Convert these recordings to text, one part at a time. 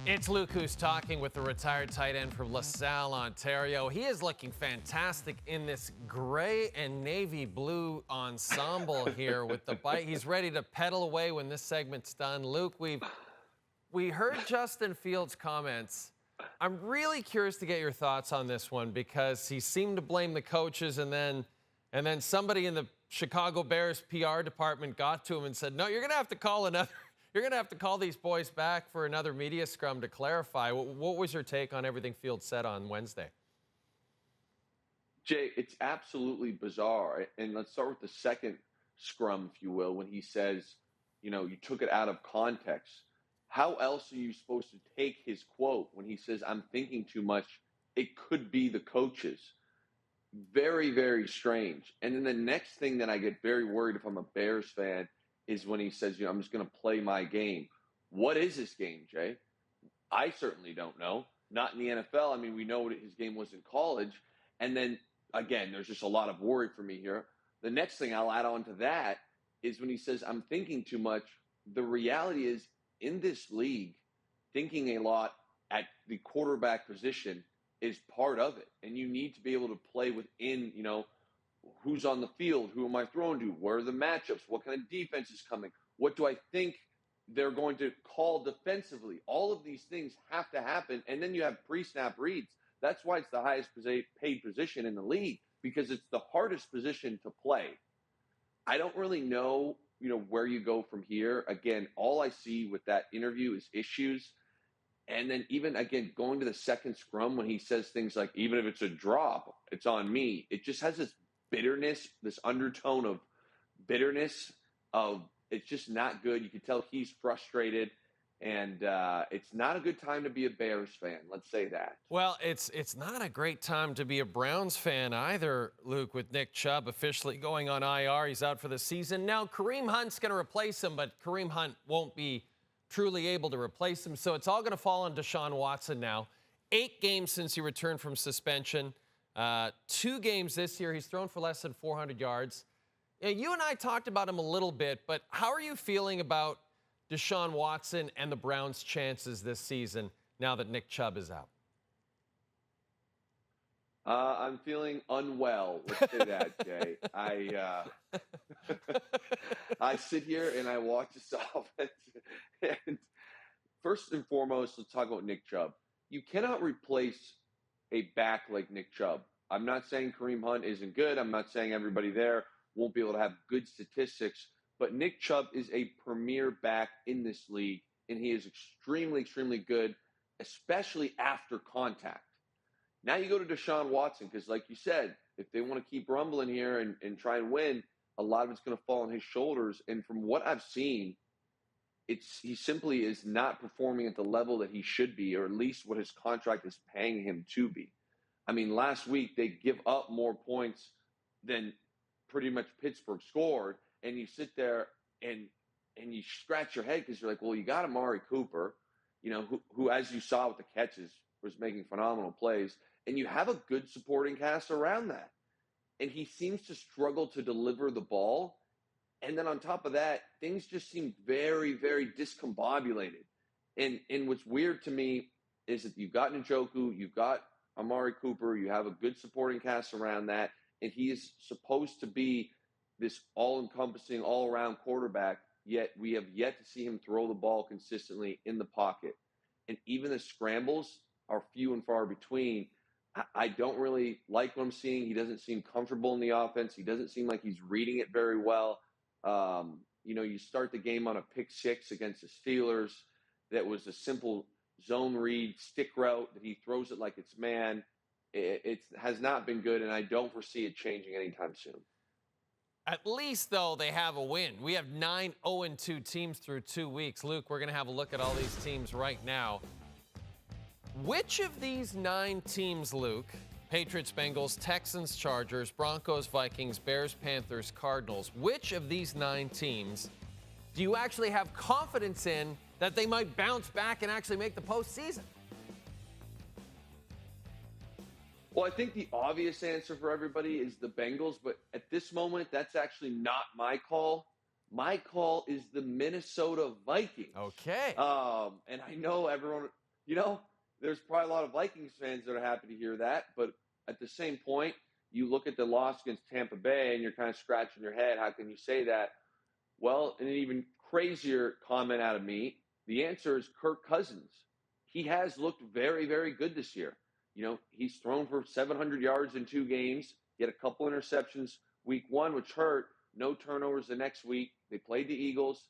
It's Luke who's talking with the retired tight end from LaSalle, Ontario. He is looking fantastic in this gray and navy blue ensemble here with the bike. He's ready to pedal away when this segment's done. Luke, we heard Justin Fields' comments. I'm really curious to get your thoughts on this one because he seemed to blame the coaches and then somebody in the Chicago Bears PR department got to him and said, no, you're going to have to call another. You're going to have to call these boys back for another media scrum to clarify. What was your take on everything Fields said on Wednesday? Jay, it's absolutely bizarre. And let's start with the second scrum, if you will, when he says, you took it out of context. How else are you supposed to take his quote when he says, I'm thinking too much? It could be the coaches. Very, very strange. And then the next thing that I get very worried if I'm a Bears fan is when he says, I'm just going to play my game. What is this game, Jay? I certainly don't know. Not in the NFL. I mean, we know what his game was in college. And then, again, there's just a lot of worry for me here. The next thing I'll add on to that is when he says, I'm thinking too much. The reality is, in this league, thinking a lot at the quarterback position is part of it. And you need to be able to play within, who's on the field? Who am I throwing to? Where are the matchups? What kind of defense is coming? What do I think they're going to call defensively? All of these things have to happen. And then you have pre-snap reads. That's why it's the highest paid position in the league, because it's the hardest position to play. I don't really know, where you go from here. Again, all I see with that interview is issues. And then even, again, going to the second scrum when he says things like, even if it's a drop, it's on me. It just has this bitterness, this undertone of bitterness of it's just not good. You can tell he's frustrated, and it's not a good time to be a Bears fan. Let's say that. Well, it's not a great time to be a Browns fan either, Luke, with Nick Chubb officially going on IR. He's out for the season. Now, Kareem Hunt's going to replace him, but Kareem Hunt won't be truly able to replace him. So it's all going to fall on Deshaun Watson now. 8 games since he returned from suspension. 2 games this year. He's thrown for less than 400 yards. You and I talked about him a little bit, but how are you feeling about Deshaun Watson and the Browns' chances this season now that Nick Chubb is out? I'm feeling unwell. Let's say that, Jay. I sit here and I watch this offense. And first and foremost, let's talk about Nick Chubb. You cannot replace a back like Nick Chubb. I'm not saying Kareem Hunt isn't good. I'm not saying everybody there won't be able to have good statistics. But Nick Chubb is a premier back in this league, and he is extremely, extremely good, especially after contact. Now you go to Deshaun Watson because, like you said, if they want to keep rumbling here and try and win, a lot of it's going to fall on his shoulders. And from what I've seen, he simply is not performing at the level that he should be, or at least what his contract is paying him to be. I mean, last week they give up more points than pretty much Pittsburgh scored, and you sit there and you scratch your head because you're like, well, you got Amari Cooper, who, as you saw with the catches, was making phenomenal plays, and you have a good supporting cast around that. And he seems to struggle to deliver the ball. And then on top of that, things just seem very, very discombobulated. And what's weird to me is that you've got Njoku, you've got Amari Cooper, you have a good supporting cast around that, and he is supposed to be this all-encompassing, all-around quarterback, yet we have yet to see him throw the ball consistently in the pocket. And even the scrambles are few and far between. I don't really like what I'm seeing. He doesn't seem comfortable in the offense. He doesn't seem like he's reading it very well. You start the game on a pick 6 against the Steelers. That was a simple zone read, stick route that he throws it like it's man. It has not been good, and I don't foresee it changing anytime soon. At least, though, they have a win. We have 9 0-2 teams through 2 weeks. Luke, we're going to have a look at all these teams right now. Which of these 9 teams, Luke, Patriots, Bengals, Texans, Chargers, Broncos, Vikings, Bears, Panthers, Cardinals, which of these 9 teams do you actually have confidence in that they might bounce back and actually make the postseason? Well, I think the obvious answer for everybody is the Bengals, but at this moment, that's actually not my call. My call is the Minnesota Vikings. Okay. And I know everyone, there's probably a lot of Vikings fans that are happy to hear that. But at the same point, you look at the loss against Tampa Bay and you're kind of scratching your head. How can you say that? Well, an even crazier comment out of me, the answer is Kirk Cousins. He has looked very, very good this year. He's thrown for 700 yards in 2 games. He had a couple interceptions week 1, which hurt. No turnovers the next week. They played the Eagles.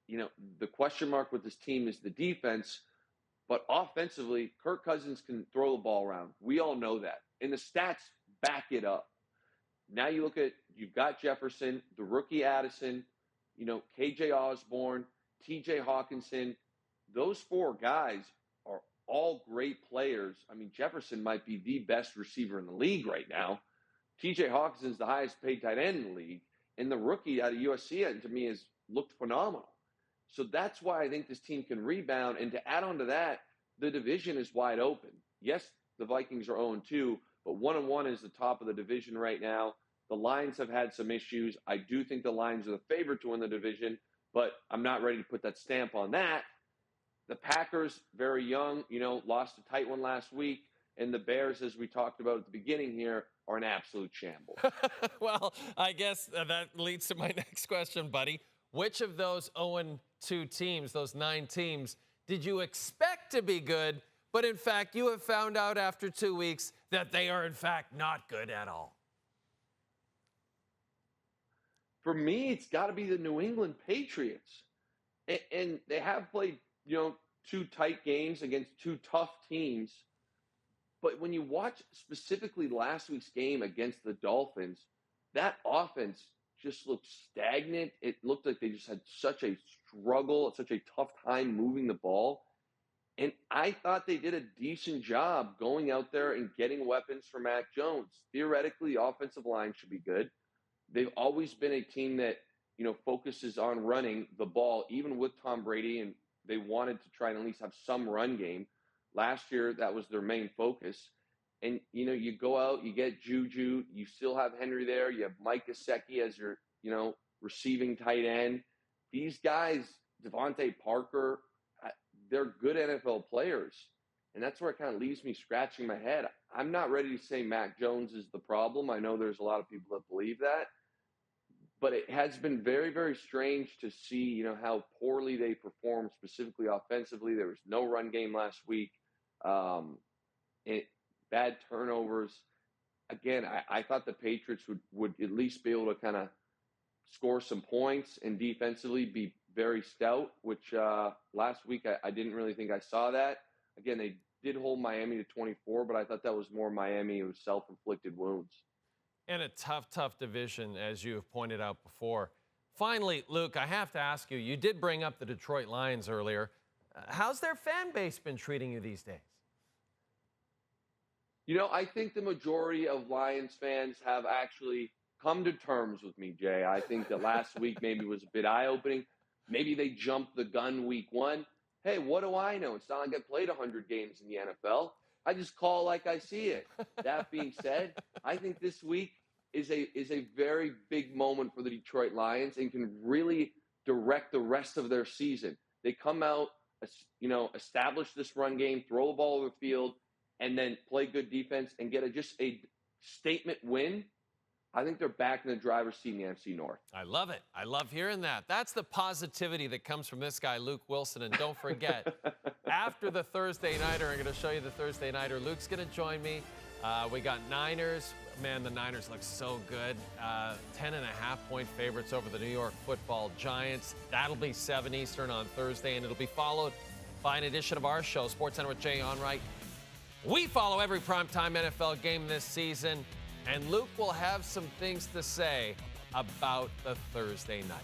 The question mark with this team is the defense. But offensively, Kirk Cousins can throw the ball around. We all know that. And the stats back it up. Now you've got Jefferson, the rookie Addison, KJ Osborne, TJ Hawkinson. Those 4 guys are all great players. I mean, Jefferson might be the best receiver in the league right now. TJ Hawkinson's the highest paid tight end in the league. And the rookie out of USC, to me, has looked phenomenal. So that's why I think this team can rebound. And to add on to that, the division is wide open. Yes, the Vikings are 0-2, but 1-1 is the top of the division right now. The Lions have had some issues. I do think the Lions are the favorite to win the division, but I'm not ready to put that stamp on that. The Packers, very young, lost a tight one last week. And the Bears, as we talked about at the beginning here, are an absolute shambles. Well, I guess that leads to my next question, buddy. Which of those 0-2 teams, those 9 teams, did you expect to be good, but in fact you have found out after 2 weeks that they are in fact not good at all? For me, it's got to be the New England Patriots. And they have played, 2 tight games against 2 tough teams. But when you watch specifically last week's game against the Dolphins, that offense just looked stagnant. It looked like they just had such a struggle, such a tough time moving the ball. And I thought they did a decent job going out there and getting weapons for Mac Jones. Theoretically, the offensive line should be good. They've always been a team that, focuses on running the ball, even with Tom Brady, and they wanted to try and at least have some run game. Last year, that was their main focus. And, you go out, you get Juju, you still have Henry there, you have Mike Gesicki as your, receiving tight end. These guys, Devontae Parker, they're good NFL players. And that's where it kind of leaves me scratching my head. I'm not ready to say Mac Jones is the problem. I know there's a lot of people that believe that. But it has been very, very strange to see, how poorly they perform, specifically offensively. There was no run game last week. Bad turnovers. Again, I thought the Patriots would at least be able to kind of score some points and defensively be very stout, which last week I didn't really think I saw that. Again, they did hold Miami to 24, but I thought that was more Miami. It was self-inflicted wounds. And a tough division, as you have pointed out before. Finally, Luke, I have to ask you, you did bring up the Detroit Lions earlier. How's their fan base been treating you these days? I think the majority of Lions fans have actually come to terms with me, Jay. I think that last week maybe was a bit eye-opening. Maybe they jumped the gun week 1. Hey, what do I know? It's not like I played 100 games in the NFL. I just call like I see it. That being said, I think this week is a very big moment for the Detroit Lions and can really direct the rest of their season. They come out, establish this run game, throw the ball over the field, and then play good defense and get just a statement win. I think they're back in the driver's seat in the NFC North. I love it. I love hearing that. That's the positivity that comes from this guy, Luke Willson. And don't forget, after the Thursday Nighter, I'm going to show you the Thursday Nighter. Luke's going to join me. We got Niners. Man, the Niners look so good. 10.5-point favorites over the New York Football Giants. That'll be 7 Eastern on Thursday, and it'll be followed by an edition of our show, SportsCenter with Jay Onrait. We follow every primetime NFL game this season, and Luke will have some things to say about the Thursday night.